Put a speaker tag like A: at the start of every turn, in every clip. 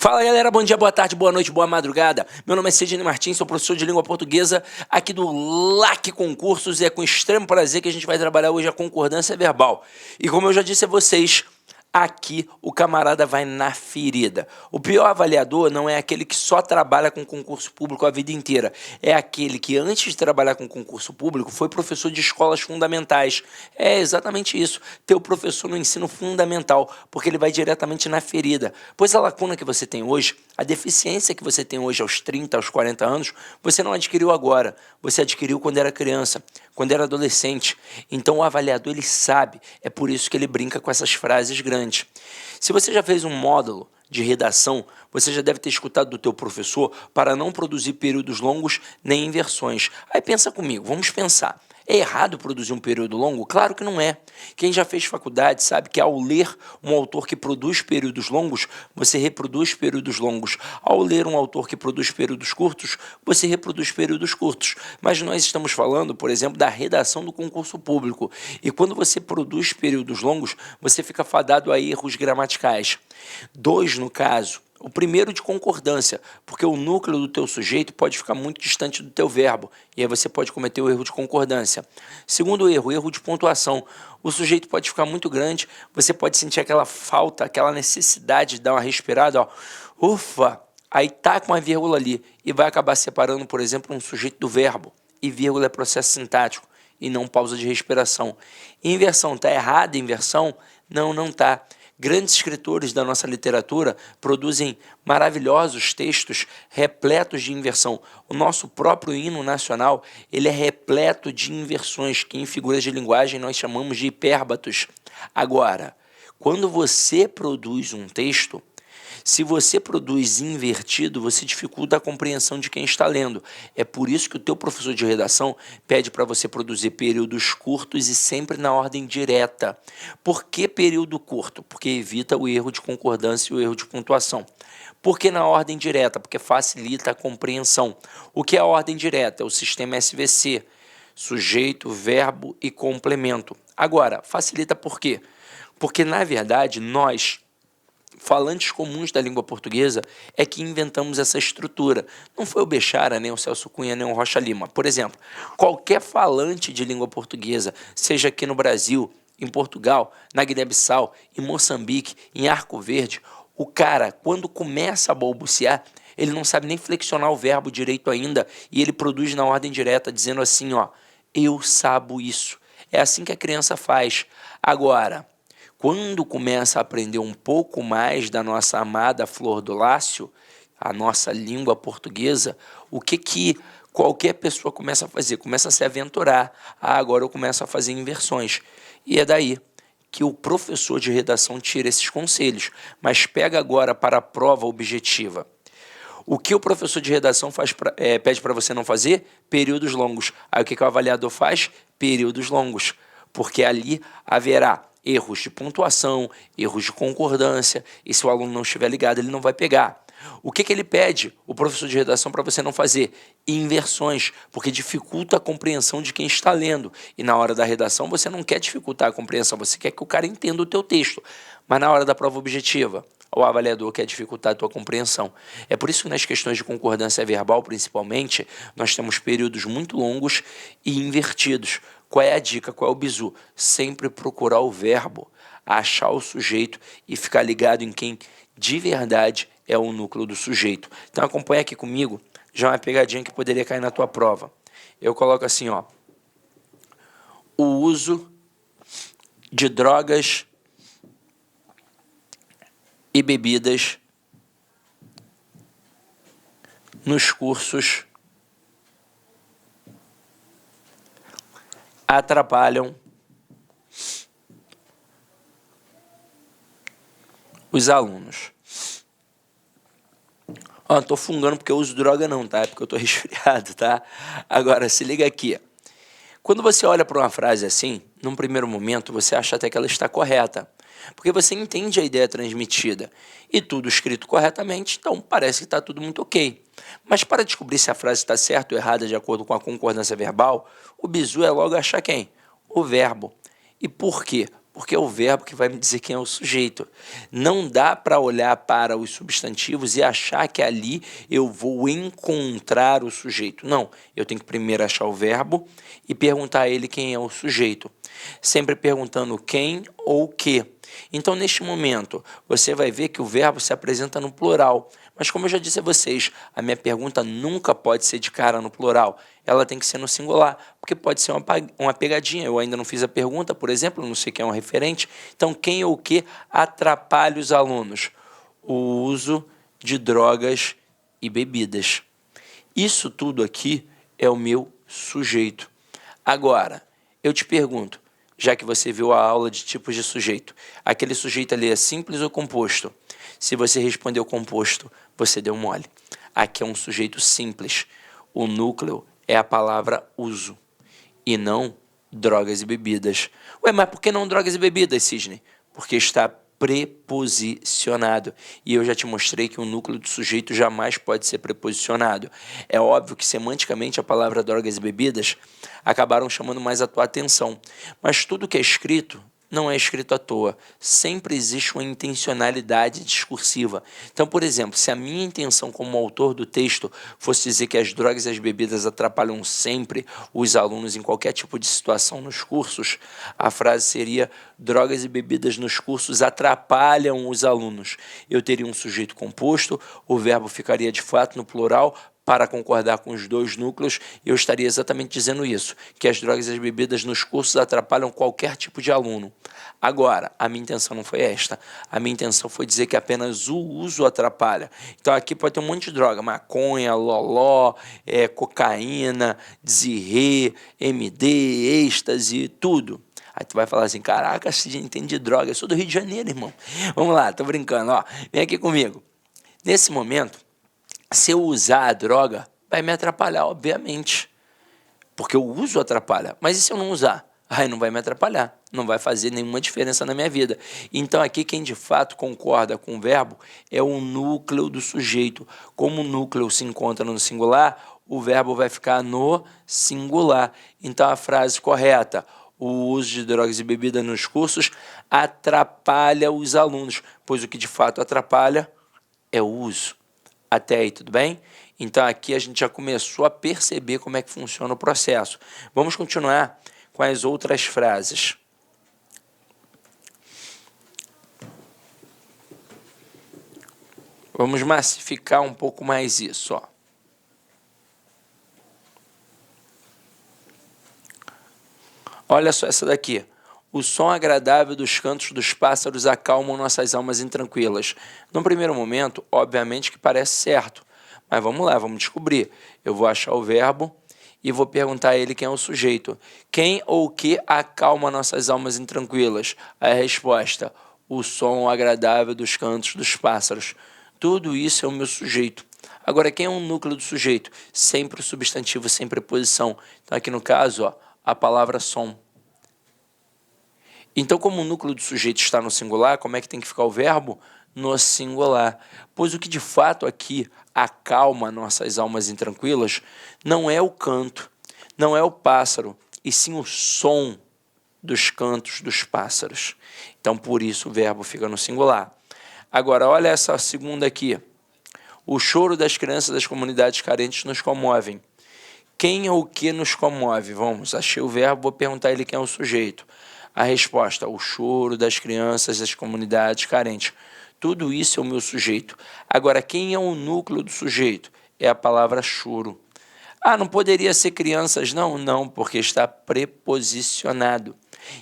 A: Fala galera, bom dia, boa tarde, boa noite, boa madrugada. Meu nome é Sidney Martins, sou professor de língua portuguesa aqui do LAC Concursos e é com extremo prazer que a gente vai trabalhar hoje a concordância verbal. E como eu já disse a vocês, aqui o camarada vai na ferida. O pior avaliador não é aquele que só trabalha com concurso público a vida inteira. É aquele que antes de trabalhar com concurso público foi professor de escolas fundamentais. É exatamente isso, ter o professor no ensino fundamental, porque ele vai diretamente na ferida. Pois a lacuna que você tem hoje, a deficiência que você tem hoje aos 30, aos 40 anos, você não adquiriu agora, você adquiriu quando era criança, quando era adolescente. Então o avaliador ele sabe, é por isso que ele brinca com essas frases grandes. Se você já fez um módulo de redação, você já deve ter escutado do teu professor para não produzir períodos longos nem inversões. Aí pensa comigo, vamos pensar. É errado produzir um período longo? Claro que não é. Quem já fez faculdade sabe que ao ler um autor que produz períodos longos, você reproduz períodos longos. Ao ler um autor que produz períodos curtos, você reproduz períodos curtos. Mas nós estamos falando, por exemplo, da redação do concurso público. E quando você produz períodos longos, você fica fadado a erros gramaticais. 2, no caso. O primeiro de concordância, porque o núcleo do teu sujeito pode ficar muito distante do teu verbo, e aí você pode cometer o erro de concordância. Segundo erro, erro de pontuação. O sujeito pode ficar muito grande, você pode sentir aquela falta, aquela necessidade de dar uma respirada, ó. Ufa! Aí tá com uma vírgula ali, e vai acabar separando, por exemplo, um sujeito do verbo, e vírgula é processo sintático, e não pausa de respiração. Inversão, tá errada a inversão? Não, não tá. Grandes escritores da nossa literatura produzem maravilhosos textos repletos de inversão. O nosso próprio hino nacional ele é repleto de inversões, que em figuras de linguagem nós chamamos de hipérbatos. Agora, quando você produz um texto, se você produz invertido, você dificulta a compreensão de quem está lendo. É por isso que o teu professor de redação pede para você produzir períodos curtos e sempre na ordem direta. Por que período curto? Porque evita o erro de concordância e o erro de pontuação. Por que na ordem direta? Porque facilita a compreensão. O que é a ordem direta? É o sistema SVC, sujeito, verbo e complemento. Agora, facilita por quê? Porque, na verdade, nós, falantes comuns da língua portuguesa, é que inventamos essa estrutura. Não foi o Bechara, nem o Celso Cunha, nem o Rocha Lima. Por exemplo, qualquer falante de língua portuguesa, seja aqui no Brasil, em Portugal, na Guiné-Bissau, em Moçambique, em Arco Verde, o cara, quando começa a balbuciar, ele não sabe nem flexionar o verbo direito ainda, e ele produz na ordem direta, dizendo assim, ó, eu sabo isso. É assim que a criança faz. Agora, quando começa a aprender um pouco mais da nossa amada Flor do Lácio, a nossa língua portuguesa, o que qualquer pessoa começa a fazer? Começa a se aventurar. Ah, agora eu começo a fazer inversões. E é daí que o professor de redação tira esses conselhos. Mas pega agora para a prova objetiva. O que o professor de redação pede para você não fazer? Períodos longos. Aí o que o avaliador faz? Períodos longos. Porque ali haverá erros de pontuação, erros de concordância, e se o aluno não estiver ligado, ele não vai pegar. O que ele pede, o professor de redação, para você não fazer? Inversões, porque dificulta a compreensão de quem está lendo. E na hora da redação, você não quer dificultar a compreensão, você quer que o cara entenda o teu texto. Mas na hora da prova objetiva, o avaliador quer dificultar a tua compreensão. É por isso que nas questões de concordância verbal, principalmente, nós temos períodos muito longos e invertidos. Qual é a dica? Qual é o bizu? Sempre procurar o verbo, achar o sujeito e ficar ligado em quem de verdade é o núcleo do sujeito. Então acompanha aqui comigo, já uma pegadinha que poderia cair na tua prova. Eu coloco assim, ó, o uso de drogas e bebidas nos cursos atrapalham os alunos. Ó, não tô fungando porque eu uso droga não, tá? É porque eu tô resfriado, tá? Agora, se liga aqui. Quando você olha para uma frase assim, num primeiro momento, você acha até que ela está correta, porque você entende a ideia transmitida e tudo escrito corretamente, então parece que está tudo muito ok. Mas para descobrir se a frase está certa ou errada de acordo com a concordância verbal, o bizu é logo achar quem? O verbo. E por quê? porque é o verbo que vai me dizer quem é o sujeito. Não dá para olhar para os substantivos e achar que ali eu vou encontrar o sujeito. Não, eu tenho que primeiro achar o verbo e perguntar a ele quem é o sujeito. Sempre perguntando quem ou que. Então, neste momento, você vai ver que o verbo se apresenta no plural. Mas como eu já disse a vocês, a minha pergunta nunca pode ser de cara no plural. Ela tem que ser no singular, porque pode ser uma pegadinha. Eu ainda não fiz a pergunta, por exemplo, não sei quem é um referente. Então, quem ou que atrapalha os alunos? O uso de drogas e bebidas. Isso tudo aqui é o meu sujeito. Agora, eu te pergunto, já que você viu a aula de tipos de sujeito, aquele sujeito ali é simples ou composto? Se você respondeu composto, você deu mole. Aqui é um sujeito simples. O núcleo é a palavra uso e não drogas e bebidas. Ué, mas por que não drogas e bebidas, Sidney? Porque está preposicionado. E eu já te mostrei que o núcleo do sujeito jamais pode ser preposicionado. É óbvio que semanticamente a palavra drogas e bebidas acabaram chamando mais a tua atenção. Mas tudo que é escrito não é escrito à toa. Sempre existe uma intencionalidade discursiva. Então, por exemplo, se a minha intenção como autor do texto fosse dizer que as drogas e as bebidas atrapalham sempre os alunos em qualquer tipo de situação nos cursos, a frase seria: drogas e bebidas nos cursos atrapalham os alunos. Eu teria um sujeito composto, o verbo ficaria de fato no plural, para concordar com os dois núcleos, eu estaria exatamente dizendo isso, que as drogas e as bebidas nos cursos atrapalham qualquer tipo de aluno. Agora, a minha intenção não foi esta. A minha intenção foi dizer que apenas o uso atrapalha. Então aqui pode ter um monte de droga, maconha, loló, cocaína, Zirê, MD, êxtase, tudo. Aí tu vai falar assim, caraca, se entende de droga, eu sou do Rio de Janeiro, irmão. Vamos lá, tô brincando, ó. Vem aqui comigo. Nesse momento, se eu usar a droga, vai me atrapalhar, obviamente. Porque o uso atrapalha. Mas e se eu não usar? Aí não vai me atrapalhar. Não vai fazer nenhuma diferença na minha vida. Então aqui quem de fato concorda com o verbo é o núcleo do sujeito. Como o núcleo se encontra no singular, o verbo vai ficar no singular. Então a frase correta: o uso de drogas e bebidas nos cursos atrapalha os alunos. Pois o que de fato atrapalha é o uso. Até aí, tudo bem? Então, aqui a gente já começou a perceber como é que funciona o processo. Vamos continuar com as outras frases. Vamos massificar um pouco mais isso, ó. Olha só essa daqui. O som agradável dos cantos dos pássaros acalmam nossas almas intranquilas. No primeiro momento, obviamente que parece certo. Mas vamos lá, vamos descobrir. Eu vou achar o verbo e vou perguntar a ele quem é o sujeito. Quem ou o que acalma nossas almas intranquilas? A resposta: o som agradável dos cantos dos pássaros. Tudo isso é o meu sujeito. Agora, quem é o núcleo do sujeito? Sempre o substantivo, sem preposição. Então, aqui no caso, ó, a palavra som. Então, como o núcleo do sujeito está no singular, como é que tem que ficar o verbo? No singular. Pois o que de fato aqui acalma nossas almas intranquilas não é o canto, não é o pássaro, e sim o som dos cantos dos pássaros. Então, por isso o verbo fica no singular. Agora, olha essa segunda aqui. O choro das crianças das comunidades carentes nos comovem. Quem ou o que nos comove? Vamos, achei o verbo, vou perguntar a ele quem é o sujeito. A resposta: o choro das crianças das comunidades carentes. Tudo isso é o meu sujeito. Agora, quem é o núcleo do sujeito? É a palavra choro. Ah, não poderia ser crianças? Não, não, porque está preposicionado.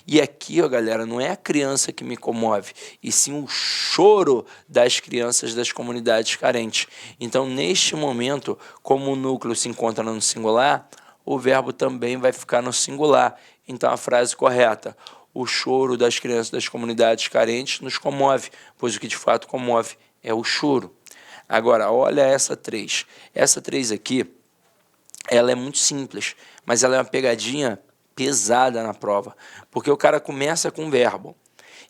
A: E aqui, ó, galera, não é a criança que me comove, e sim o choro das crianças das comunidades carentes. Então, neste momento, como o núcleo se encontra no singular, o verbo também vai ficar no singular. Então, a frase correta: o choro das crianças das comunidades carentes nos comove, pois o que de fato comove é o choro. Agora, olha essa 3. Essa 3 aqui, ela é muito simples, mas ela é uma pegadinha pesada na prova, porque o cara começa com verbo.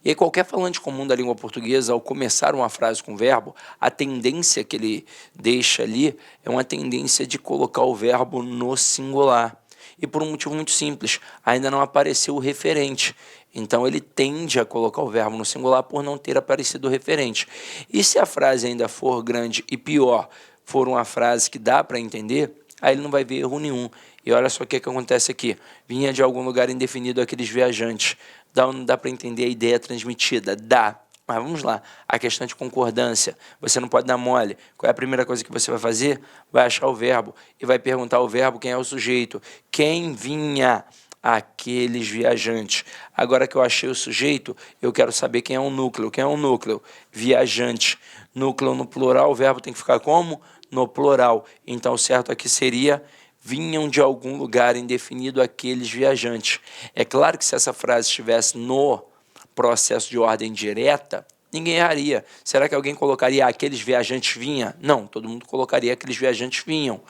A: E aí, qualquer falante comum da língua portuguesa, ao começar uma frase com verbo, a tendência que ele deixa ali é uma tendência de colocar o verbo no singular. E por um motivo muito simples: ainda não apareceu o referente. Então, ele tende a colocar o verbo no singular por não ter aparecido o referente. E se a frase ainda for grande e pior, for uma frase que dá para entender, aí ele não vai ver erro nenhum. E olha só o que acontece aqui. Vinha de algum lugar indefinido aqueles viajantes. Dá ou não dá para entender a ideia transmitida? Dá. Mas vamos lá, a questão de concordância, você não pode dar mole. Qual é a primeira coisa que você vai fazer? Vai achar o verbo e vai perguntar ao verbo quem é o sujeito. Quem vinha? Aqueles viajantes. Agora que eu achei o sujeito, eu quero saber quem é o núcleo. Quem é o núcleo? Viajante. Núcleo no plural, o verbo tem que ficar como? No plural. Então, o certo aqui seria: vinham de algum lugar indefinido aqueles viajantes. É claro que se essa frase estivesse no processo de ordem direta, ninguém erraria. Será que alguém colocaria aqueles viajantes vinham? Não, todo mundo colocaria aqueles viajantes vinham.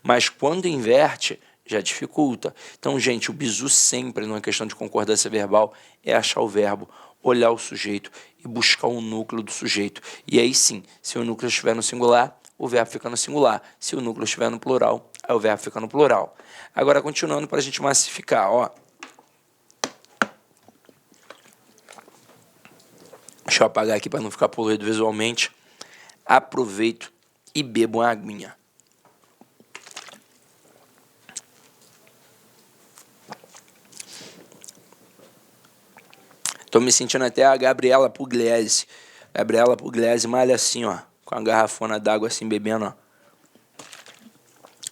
A: Mas quando inverte, já dificulta. Então, gente, o bizu sempre, numa questão de concordância verbal, é achar o verbo, olhar o sujeito e buscar o núcleo do sujeito. E aí sim, se o núcleo estiver no singular, o verbo fica no singular. Se o núcleo estiver no plural, aí o verbo fica no plural. Agora, continuando para a gente massificar, ó. Deixa eu apagar aqui para não ficar poluído visualmente. Aproveito e bebo uma aguinha. Estou me sentindo até a Gabriela Pugliese. Gabriela Pugliese malha assim, ó, com a garrafona d'água assim, bebendo, ó.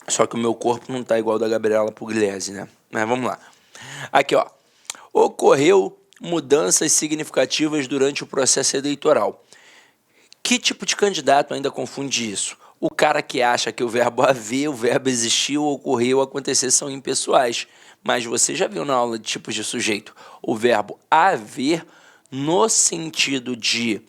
A: Só que o meu corpo não tá igual ao da Gabriela Pugliese, né? Mas vamos lá. Aqui, ó. Ocorreu mudanças significativas durante o processo eleitoral. Que tipo de candidato ainda confunde isso? O cara que acha que o verbo haver, o verbo existir, ou ocorrer ou acontecer são impessoais. Mas você já viu na aula de tipos de sujeito o verbo haver no sentido de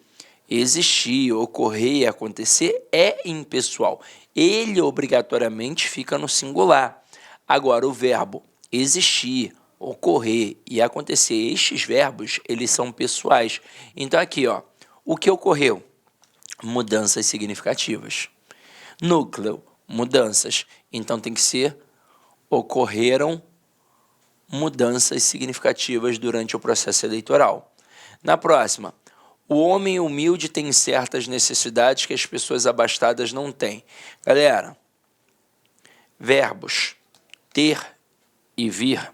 A: existir, ocorrer e acontecer é impessoal. Ele obrigatoriamente fica no singular. Agora, o verbo existir, ocorrer e acontecer, estes verbos, eles são pessoais. Então, aqui, ó, o que ocorreu? Mudanças significativas. Núcleo, mudanças. Então, tem que ser ocorreram mudanças significativas durante o processo eleitoral. Na próxima, o homem humilde tem certas necessidades que as pessoas abastadas não têm. Galera, verbos ter e vir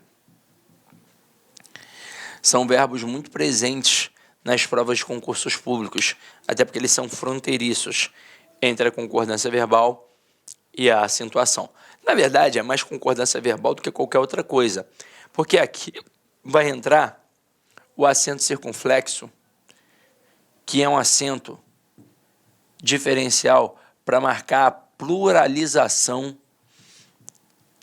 A: são verbos muito presentes nas provas de concursos públicos, até porque eles são fronteiriços entre a concordância verbal e a acentuação. Na verdade, é mais concordância verbal do que qualquer outra coisa, porque aqui vai entrar o acento circunflexo, que é um acento diferencial para marcar a pluralização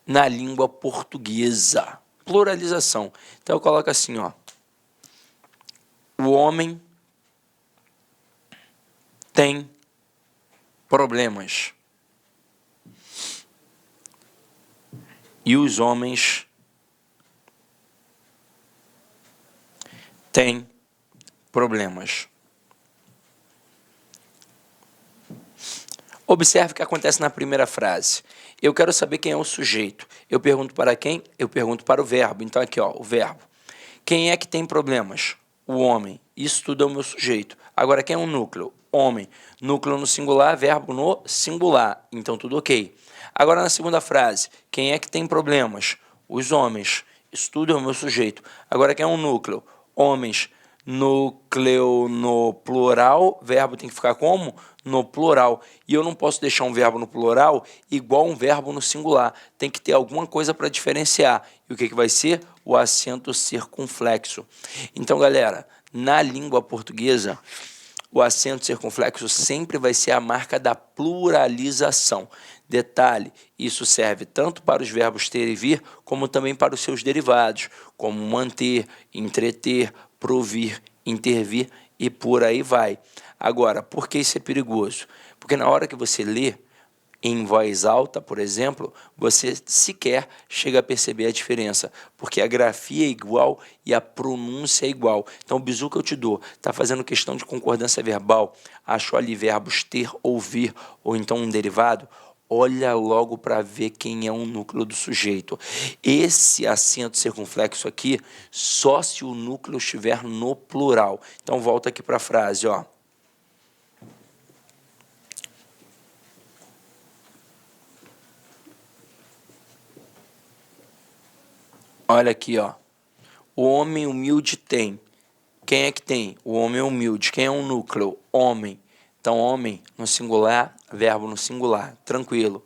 A: na língua portuguesa. Pluralização. Então eu coloco assim, ó. O homem tem problemas. E os homens têm problemas. Observe o que acontece na primeira frase. Eu quero saber quem é o sujeito. Eu pergunto para quem? Eu pergunto para o verbo. Então, aqui, ó, o verbo. Quem é que tem problemas? O homem. Isso tudo é o meu sujeito. Agora, quem é o núcleo? Homem. Núcleo no singular, verbo no singular. Então, tudo ok. Agora, na segunda frase. Quem é que tem problemas? Os homens. Isso tudo é o meu sujeito. Agora, quem é o núcleo? Homens. Núcleo no plural, verbo tem que ficar como? No plural. E eu não posso deixar um verbo no plural igual um verbo no singular. Tem que ter alguma coisa para diferenciar. E o que vai ser? O acento circunflexo. Então, galera, na língua portuguesa, o acento circunflexo sempre vai ser a marca da pluralização. Detalhe, isso serve tanto para os verbos ter e vir, como também para os seus derivados, como manter, entreter, provir, intervir e por aí vai. Agora, por que isso é perigoso? Porque na hora que você lê em voz alta, por exemplo, você sequer chega a perceber a diferença, porque a grafia é igual e a pronúncia é igual. Então, o bizu que eu te dou está fazendo questão de concordância verbal, achou ali verbos ter ou vir, ou então um derivado, olha logo para ver quem é o núcleo do sujeito. Esse acento circunflexo aqui, só se o núcleo estiver no plural. Então, volta aqui para a frase, ó. Olha aqui, ó. O homem humilde tem. Quem é que tem? O homem humilde. Quem é o núcleo? Homem. Então, homem no singular, verbo no singular. Tranquilo.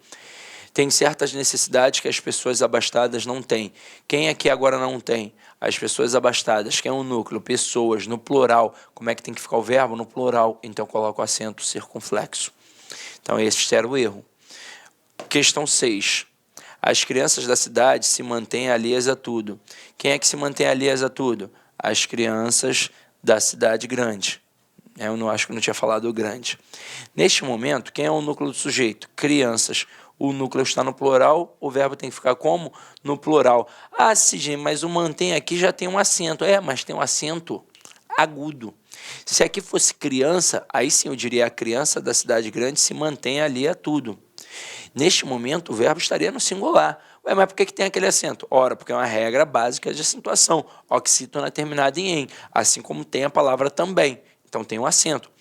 A: Tem certas necessidades que as pessoas abastadas não têm. Quem aqui agora não tem? As pessoas abastadas. Quem é o núcleo? Pessoas. No plural. Como é que tem que ficar o verbo? No plural. Então, coloca o acento circunflexo. Então, esse era o erro. Questão 6. As crianças da cidade se mantêm alheias a tudo. Quem é que se mantém alheias a tudo? As crianças da cidade grande. Eu não acho que não tinha falado o grande. Neste momento, quem é o núcleo do sujeito? Crianças. O núcleo está no plural, o verbo tem que ficar como? No plural. Ah, Sidney, mas o mantém aqui já tem um acento. Mas tem um acento agudo. Se aqui fosse criança, aí sim eu diria a criança da cidade grande se mantém ali a tudo. Neste momento, o verbo estaria no singular. Mas por que tem aquele acento? Ora, porque é uma regra básica de acentuação. Oxítona terminada em "em", assim como tem a palavra também. Então, tem um acento.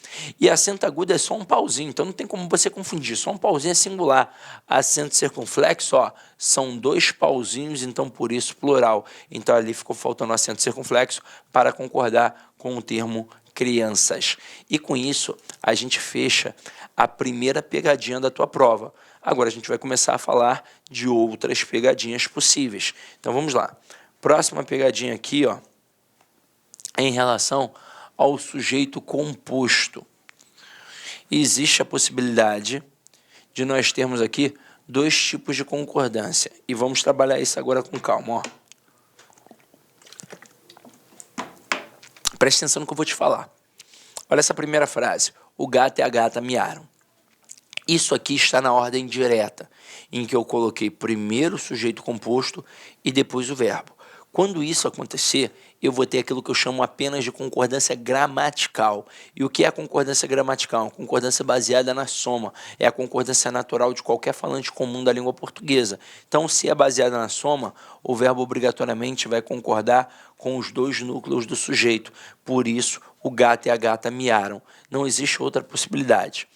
A: E acento agudo é só um pauzinho, então não tem como você confundir. Só um pauzinho é singular. Acento circunflexo, ó, são 2 pauzinhos, então por isso plural. Então, ali ficou faltando acento circunflexo para concordar com o termo crianças. E com isso, a gente fecha a primeira pegadinha da tua prova. Agora a gente vai começar a falar de outras pegadinhas possíveis. Então vamos lá. Próxima pegadinha aqui, ó, é em relação ao sujeito composto. Existe a possibilidade de nós termos aqui 2 tipos de concordância. E vamos trabalhar isso agora com calma, ó. Preste atenção no que eu vou te falar. Olha essa primeira frase. O gato e a gata miaram. Isso aqui está na ordem direta, em que eu coloquei primeiro o sujeito composto e depois o verbo. Quando isso acontecer, eu vou ter aquilo que eu chamo apenas de concordância gramatical. E o que é a concordância gramatical? Uma concordância baseada na soma. É a concordância natural de qualquer falante comum da língua portuguesa. Então, se é baseada na soma, o verbo obrigatoriamente vai concordar com os 2 núcleos do sujeito. Por isso, o gato e a gata miaram. Não existe outra possibilidade.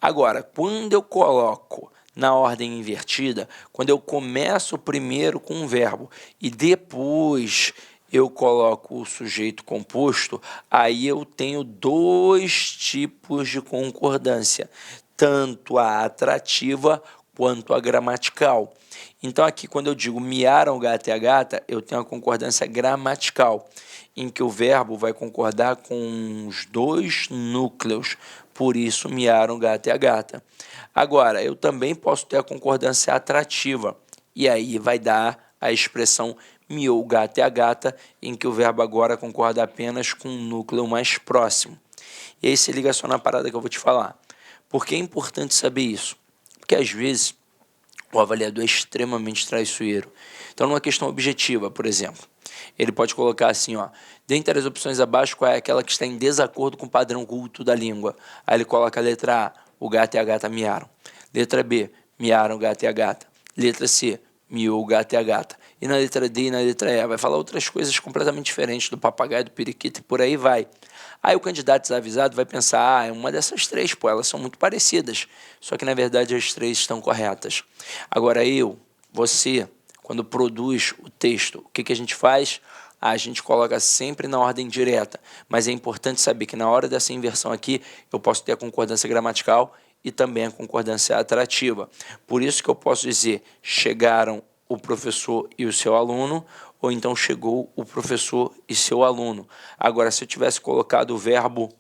A: Agora, quando eu coloco na ordem invertida, quando eu começo primeiro com um verbo e depois eu coloco o sujeito composto, aí eu tenho 2 tipos de concordância, tanto a atrativa quanto a gramatical. Então aqui quando eu digo miaram o gato e a gata, eu tenho a concordância gramatical, em que o verbo vai concordar com os 2 núcleos, por isso miaram o gato e a gata. Agora, eu também posso ter a concordância atrativa, e aí vai dar a expressão miou o gato e a gata, em que o verbo agora concorda apenas com o núcleo mais próximo. E aí se liga só na parada que eu vou te falar. Por que é importante saber isso? Porque às vezes o avaliador é extremamente traiçoeiro. Então, numa questão objetiva, por exemplo, ele pode colocar assim, ó, dentre as opções abaixo, qual é aquela que está em desacordo com o padrão culto da língua? Aí ele coloca a letra A, o gato e a gata miaram. Letra B, miaram o gato e a gata. Letra C, miou o gato e a gata. E na letra D e na letra E, vai falar outras coisas completamente diferentes do papagaio, do periquito e por aí vai. Aí o candidato desavisado vai pensar, é uma dessas 3, pô, elas são muito parecidas. Só que na verdade as 3 estão corretas. Agora você, quando produz o texto, o que a gente faz? A gente coloca sempre na ordem direta, mas é importante saber que na hora dessa inversão aqui, eu posso ter a concordância gramatical e também a concordância atrativa. Por isso que eu posso dizer, chegaram o professor e o seu aluno, ou então chegou o professor e seu aluno. Agora, se eu tivesse colocado o verbo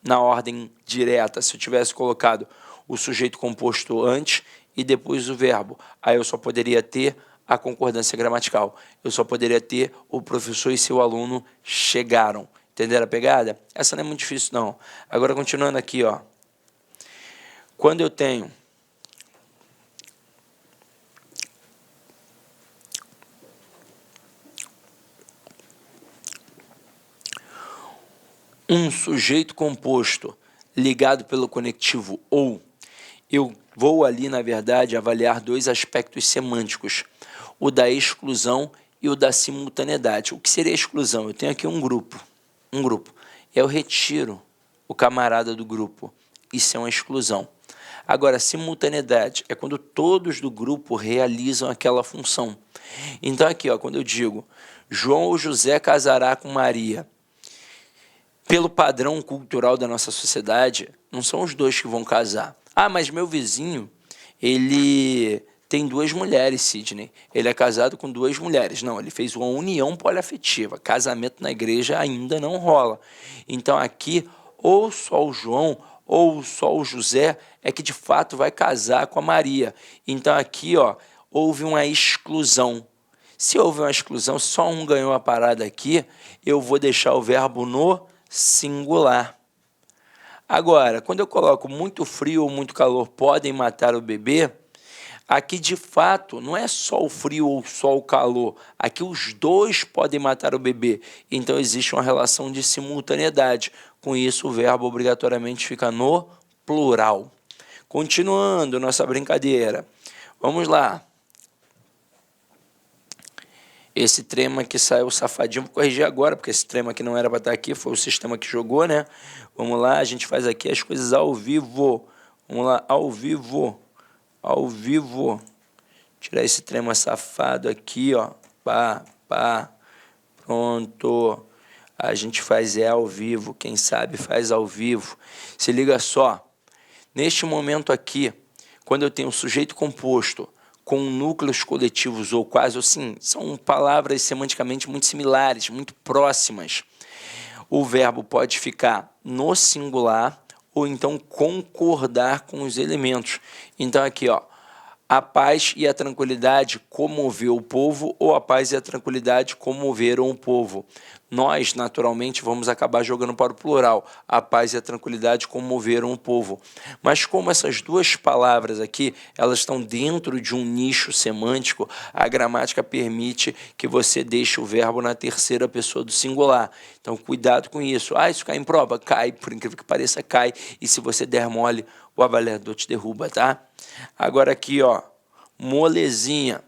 A: na ordem direta, se eu tivesse colocado o sujeito composto antes e depois o verbo, aí eu só poderia ter a concordância gramatical. Eu só poderia ter o professor e seu aluno chegaram. Entenderam a pegada? Essa não é muito difícil, não. Agora, continuando aqui, ó. Quando eu tenho um sujeito composto ligado pelo conectivo ou, eu vou ali, na verdade, avaliar dois aspectos semânticos, o da exclusão e o da simultaneidade. O que seria a exclusão? Eu tenho aqui um grupo. Eu retiro o camarada do grupo. Isso é uma exclusão. Agora, simultaneidade é quando todos do grupo realizam aquela função. Então, aqui, ó, quando eu digo João ou José casará com Maria, pelo padrão cultural da nossa sociedade, não são os dois que vão casar. Ah, mas meu vizinho, ele tem duas mulheres, Sidney. Ele é casado com duas mulheres. Não, ele fez uma união poliafetiva. Casamento na igreja ainda não rola. Então, aqui, ou só o João ou só o José é que de fato vai casar com a Maria. Então, aqui, ó, houve uma exclusão. Se houve uma exclusão, só um ganhou a parada aqui, eu vou deixar o verbo no singular. Agora, quando eu coloco muito frio ou muito calor podem matar o bebê, aqui de fato não é só o frio ou só o calor, aqui os dois podem matar o bebê. Então existe uma relação de simultaneidade. Com isso o verbo obrigatoriamente fica no plural. Continuando nossa brincadeira, vamos lá. Esse trema aqui saiu safadinho, vou corrigir agora, porque esse trema aqui não era para estar aqui, foi o sistema que jogou, né? Vamos lá, a gente faz aqui as coisas ao vivo. Vamos lá, ao vivo. Tirar esse trema safado aqui, ó. Pá. Pronto. A gente faz ao vivo, quem sabe faz ao vivo. Se liga só. Neste momento aqui, quando eu tenho um sujeito composto com núcleos coletivos ou quase assim, são palavras semanticamente muito similares, muito próximas. O verbo pode ficar no singular ou então concordar com os elementos. Então aqui, ó, a paz e a tranquilidade comoveu o povo ou a paz e a tranquilidade comoveram o povo. Nós, naturalmente, vamos acabar jogando para o plural. A paz e a tranquilidade comoveram o povo. Mas como essas duas palavras aqui, elas estão dentro de um nicho semântico, a gramática permite que você deixe o verbo na terceira pessoa do singular. Então, cuidado com isso. Ah, isso cai em prova? Cai, por incrível que pareça, cai. E se você der mole, o avaliador te derruba, tá? Agora aqui, ó, molezinha.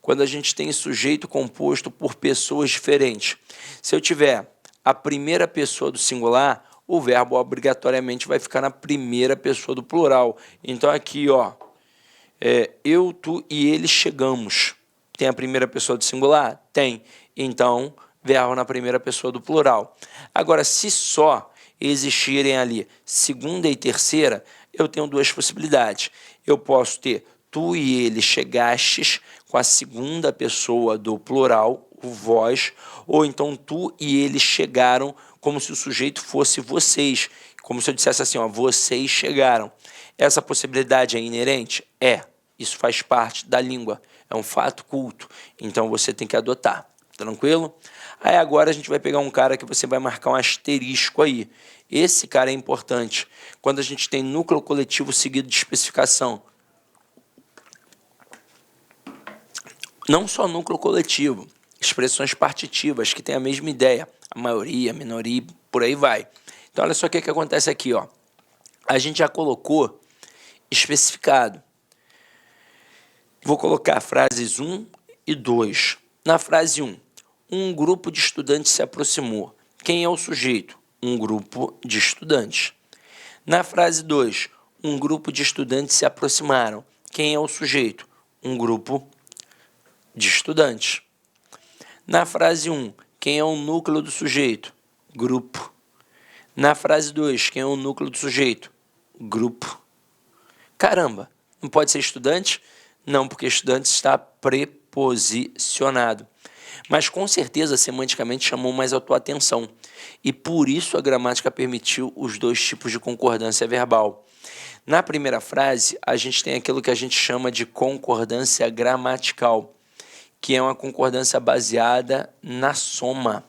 A: Quando a gente tem sujeito composto por pessoas diferentes. Se eu tiver a primeira pessoa do singular, o verbo obrigatoriamente vai ficar na primeira pessoa do plural. Então aqui, ó, eu, tu e ele chegamos. Tem a primeira pessoa do singular? Tem. Então, verbo na primeira pessoa do plural. Agora, se só existirem ali segunda e terceira, eu tenho duas possibilidades. Eu posso ter tu e ele chegastes com a segunda pessoa do plural, o vós, ou então tu e ele chegaram como se o sujeito fosse vocês, como se eu dissesse assim, ó, vocês chegaram. Essa possibilidade é inerente? É. Isso faz parte da língua, é um fato culto, então você tem que adotar, tranquilo? Aí agora a gente vai pegar um cara que você vai marcar um asterisco aí. Esse cara é importante. Quando a gente tem núcleo coletivo seguido de especificação. Não só núcleo coletivo, expressões partitivas que têm a mesma ideia. A maioria, a minoria, por aí vai. Então, olha só o que acontece aqui, ó. A gente já colocou especificado. Vou colocar frases 1 e 2. Na frase 1, um grupo de estudantes se aproximou. Quem é o sujeito? Um grupo de estudantes. Na frase 2, um grupo de estudantes se aproximaram. Quem é o sujeito? Um grupo de estudantes. Na frase 1, quem é o núcleo do sujeito? Grupo. Na frase 2, quem é o núcleo do sujeito? Grupo. Caramba, não pode ser estudante? Não, porque estudante está preposicionado. Mas com certeza, semanticamente, chamou mais a tua atenção. E por isso a gramática permitiu os dois tipos de concordância verbal. Na primeira frase, a gente tem aquilo que a gente chama de concordância gramatical, que é uma concordância baseada na soma.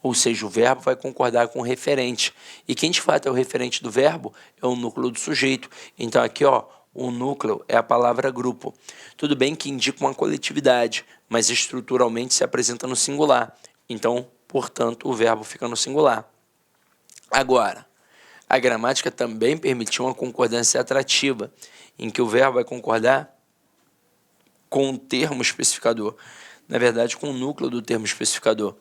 A: Ou seja, o verbo vai concordar com o referente. E quem de fato é o referente do verbo é o núcleo do sujeito. Então aqui, ó, o núcleo é a palavra grupo. Tudo bem que indica uma coletividade, mas estruturalmente se apresenta no singular. Então, portanto, o verbo fica no singular. Agora, A gramática também permitiu uma concordância atrativa, em que o verbo vai concordar com o termo especificador, na verdade, com o núcleo do termo especificador.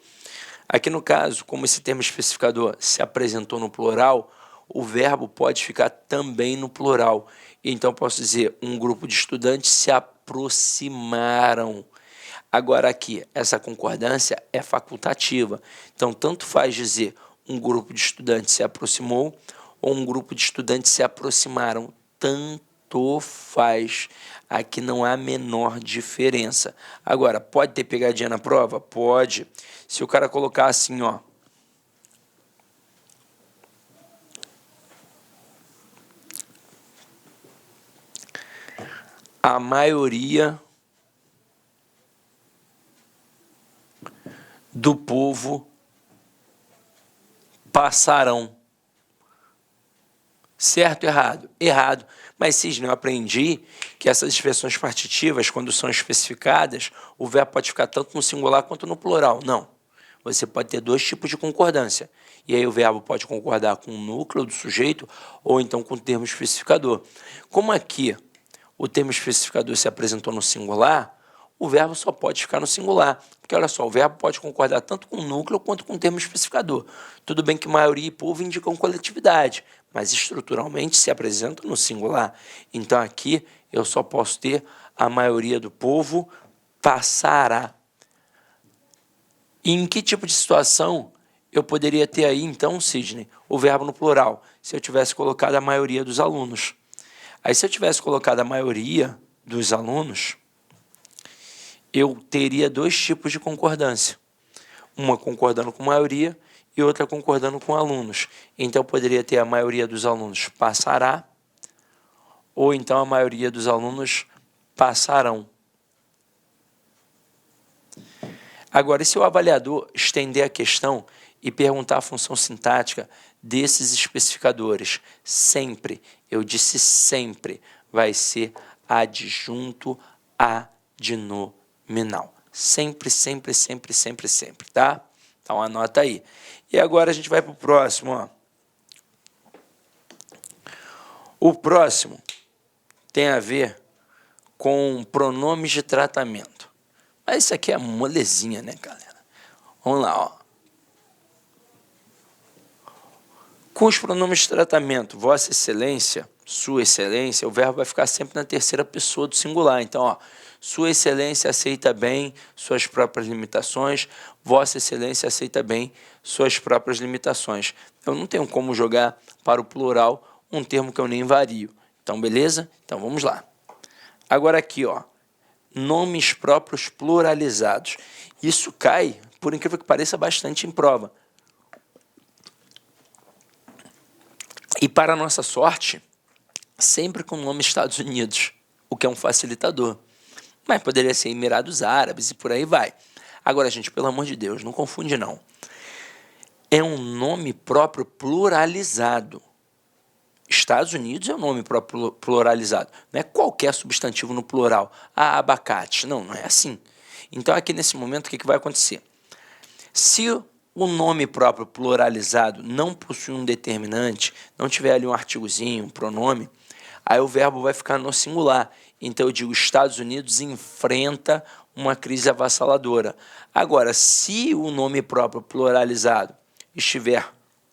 A: Aqui no caso, como esse termo especificador se apresentou no plural, o verbo pode ficar também no plural. Então, posso dizer, um grupo de estudantes se aproximaram. Agora aqui, essa concordância é facultativa. Então, tanto faz dizer um grupo de estudantes se aproximou ou um grupo de estudantes se aproximaram. Tanto faz. Aqui não há a menor diferença. Agora, pode ter pegadinha na prova? Pode. Se o cara colocar assim, ó. A maioria do povo passarão. Certo ou errado? Errado. Mas, Cisne, eu aprendi que essas expressões partitivas, quando são especificadas, o verbo pode ficar tanto no singular quanto no plural. Não. Você pode ter dois tipos de concordância. E aí o verbo pode concordar com o núcleo do sujeito ou então com o termo especificador. Como aqui o termo especificador se apresentou no singular, o verbo só pode ficar no singular. Porque, olha só, o verbo pode concordar tanto com o núcleo quanto com o termo especificador. Tudo bem que maioria e povo indicam coletividade, mas estruturalmente se apresentam no singular. Então, aqui eu só posso ter a maioria do povo passará. E em que tipo de situação eu poderia ter aí, então, Cisne, o verbo no plural? Se eu tivesse colocado a maioria dos alunos. Aí, se eu tivesse colocado a maioria dos alunos, eu teria dois tipos de concordância. Uma concordando com maioria e outra concordando com alunos. Então, eu poderia ter a maioria dos alunos passará, ou então a maioria dos alunos passarão. Agora, e se o avaliador estender a questão e perguntar a função sintática desses especificadores? Sempre, eu disse sempre, vai ser adjunto adnominal. Sempre, sempre, sempre, sempre, sempre, tá? Então, anota aí. E agora a gente vai para o próximo, ó. O próximo tem a ver com pronomes de tratamento. Mas isso aqui é molezinha, né, galera? Vamos lá, ó. Com os pronomes de tratamento, Vossa Excelência, Sua Excelência, o verbo vai ficar sempre na terceira pessoa do singular. Então, ó, Sua Excelência aceita bem suas próprias limitações, Vossa Excelência aceita bem suas próprias limitações. Eu não tenho como jogar para o plural um termo que eu nem vario. Então, beleza? Então, vamos lá. Agora aqui, ó, nomes próprios pluralizados. Isso cai, por incrível que pareça, bastante em prova. E, para a nossa sorte, sempre com o nome Estados Unidos, o que é um facilitador. Mas poderia ser Emirados Árabes e por aí vai. Agora, gente, pelo amor de Deus, não confunde não. É um nome próprio pluralizado. Estados Unidos é um nome próprio pluralizado. Não é qualquer substantivo no plural. Ah, abacate. Não, não é assim. Então, aqui nesse momento, o que vai acontecer? Se o nome próprio pluralizado não possui um determinante, não tiver ali um artigozinho, um pronome, aí o verbo vai ficar no singular. Então, eu digo, Estados Unidos enfrenta uma crise avassaladora. Agora, se o nome próprio pluralizado estiver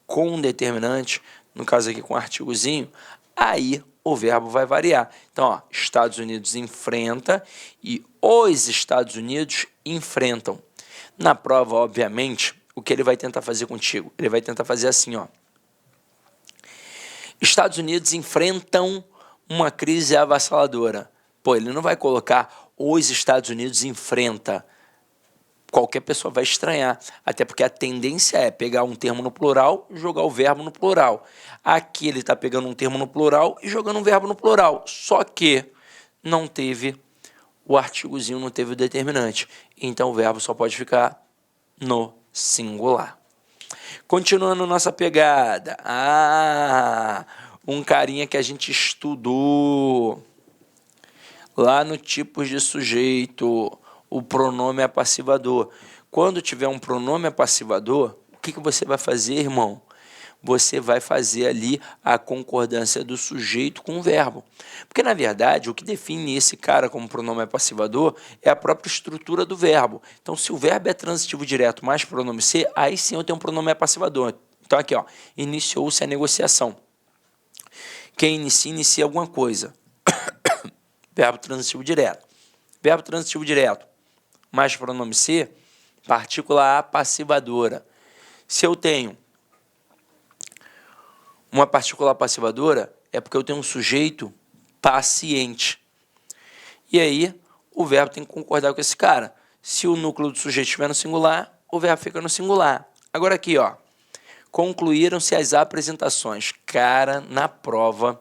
A: com um determinante, no caso aqui com um artigozinho, aí o verbo vai variar. Então, ó, Estados Unidos enfrenta e os Estados Unidos enfrentam. Na prova, obviamente, o que ele vai tentar fazer contigo? Ele vai tentar fazer assim, ó. Estados Unidos enfrentam uma crise avassaladora. Pô, ele não vai colocar os Estados Unidos enfrenta. Qualquer pessoa vai estranhar, até porque a tendência é pegar um termo no plural e jogar o verbo no plural. Aqui ele está pegando um termo no plural e jogando um verbo no plural, só que não teve o artigozinho, não teve o determinante. Então o verbo só pode ficar no singular. Continuando nossa pegada. Um carinha que a gente estudou lá no tipos de sujeito, o pronome apassivador. Quando tiver um pronome apassivador, o que você vai fazer, irmão? você vai fazer ali a concordância do sujeito com o verbo. Porque, na verdade, o que define esse cara como pronome passivador é a própria estrutura do verbo. Então, se o verbo é transitivo direto mais pronome ser, aí sim eu tenho um pronome passivador. Então, aqui, ó, iniciou-se a negociação. Quem inicia alguma coisa. Verbo transitivo direto. Verbo transitivo direto mais pronome ser, partícula A passivadora. Se eu tenho uma partícula passivadora, é porque eu tenho um sujeito paciente. E aí, o verbo tem que concordar com esse cara. Se o núcleo do sujeito estiver no singular, o verbo fica no singular. Agora aqui, ó. Concluíram-se as apresentações. Cara, na prova,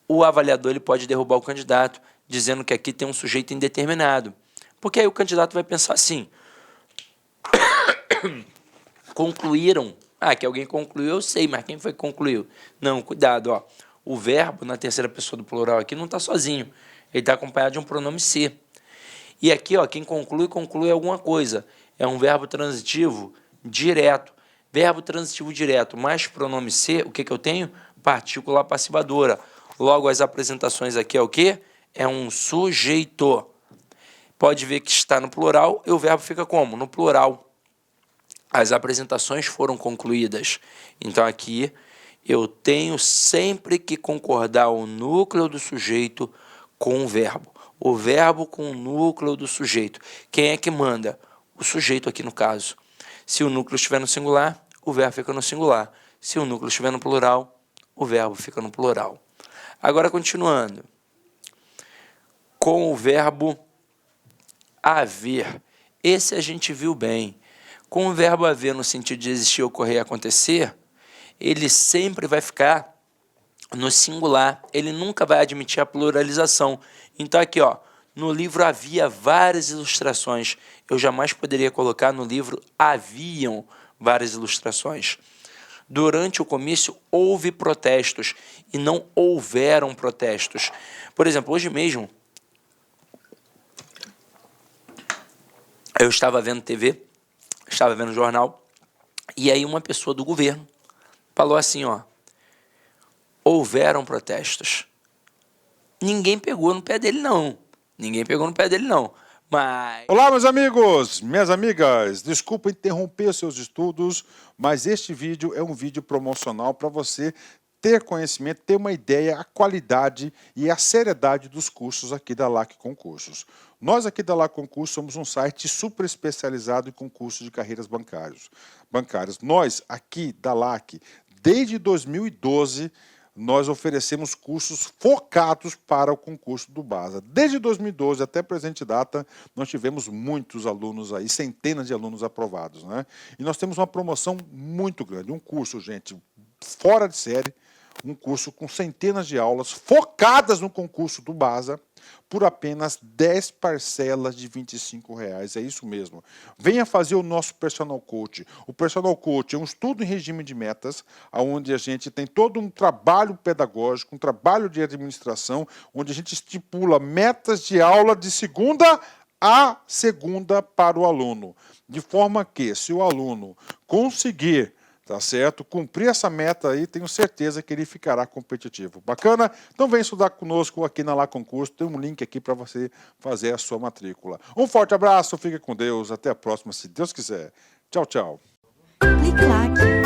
A: o avaliador ele pode derrubar o candidato, dizendo que aqui tem um sujeito indeterminado. Porque aí o candidato vai pensar assim, concluíram. Ah, que alguém concluiu, eu sei, mas quem foi que concluiu? Não, cuidado, ó. O verbo na terceira pessoa do plural aqui não está sozinho. Ele está acompanhado de um pronome ser. E aqui, ó, quem conclui alguma coisa. É um verbo transitivo direto. Verbo transitivo direto mais pronome ser, o que eu tenho? Partícula passivadora. Logo, as apresentações aqui é o quê? É um sujeito. Pode ver que está no plural e o verbo fica como? No plural. As apresentações foram concluídas. Então, aqui, eu tenho sempre que concordar o núcleo do sujeito com o verbo com o núcleo do sujeito. Quem é que manda? O sujeito aqui no caso. Se o núcleo estiver no singular, o verbo fica no singular. Se o núcleo estiver no plural, o verbo fica no plural. Agora, continuando. Com o verbo haver. Esse a gente viu bem. Com o verbo haver no sentido de existir, ocorrer e acontecer, ele sempre vai ficar no singular. Ele nunca vai admitir a pluralização. Então, aqui, ó, no livro havia várias ilustrações. Eu jamais poderia colocar no livro haviam várias ilustrações. Durante o comício houve protestos e não houveram protestos. Por exemplo, hoje mesmo, eu estava vendo TV, estava vendo jornal, e aí uma pessoa do governo falou assim, ó, houveram protestos. Ninguém pegou no pé dele, não. Ninguém pegou no pé dele, não. Mas...
B: Olá, meus amigos, minhas amigas. Desculpa interromper seus estudos, mas este vídeo é um vídeo promocional para você ter conhecimento, ter uma ideia, a qualidade e a seriedade dos cursos aqui da LAC Concursos. Nós aqui da LAC Concursos somos um site super especializado em concursos de carreiras bancárias. Nós aqui da LAC, desde 2012, nós oferecemos cursos focados para o concurso do BASA. Desde 2012 até a presente data, nós tivemos muitos alunos aí, centenas de alunos aprovados, né? E nós temos uma promoção muito grande, um curso, gente, fora de série, um curso com centenas de aulas focadas no concurso do BASA, por apenas 10 parcelas de R$25. É isso mesmo. Venha fazer o nosso Personal Coach. O Personal Coach é um estudo em regime de metas, onde a gente tem todo um trabalho pedagógico, um trabalho de administração, onde a gente estipula metas de aula de segunda a segunda para o aluno. De forma que, se o aluno conseguir, tá certo? Cumprir essa meta aí, tenho certeza que ele ficará competitivo. Bacana? Então vem estudar conosco aqui na LAC Concurso, tem um link aqui para você fazer a sua matrícula. Um forte abraço, fique com Deus, até a próxima, se Deus quiser. Tchau, tchau.
C: Clique LAC.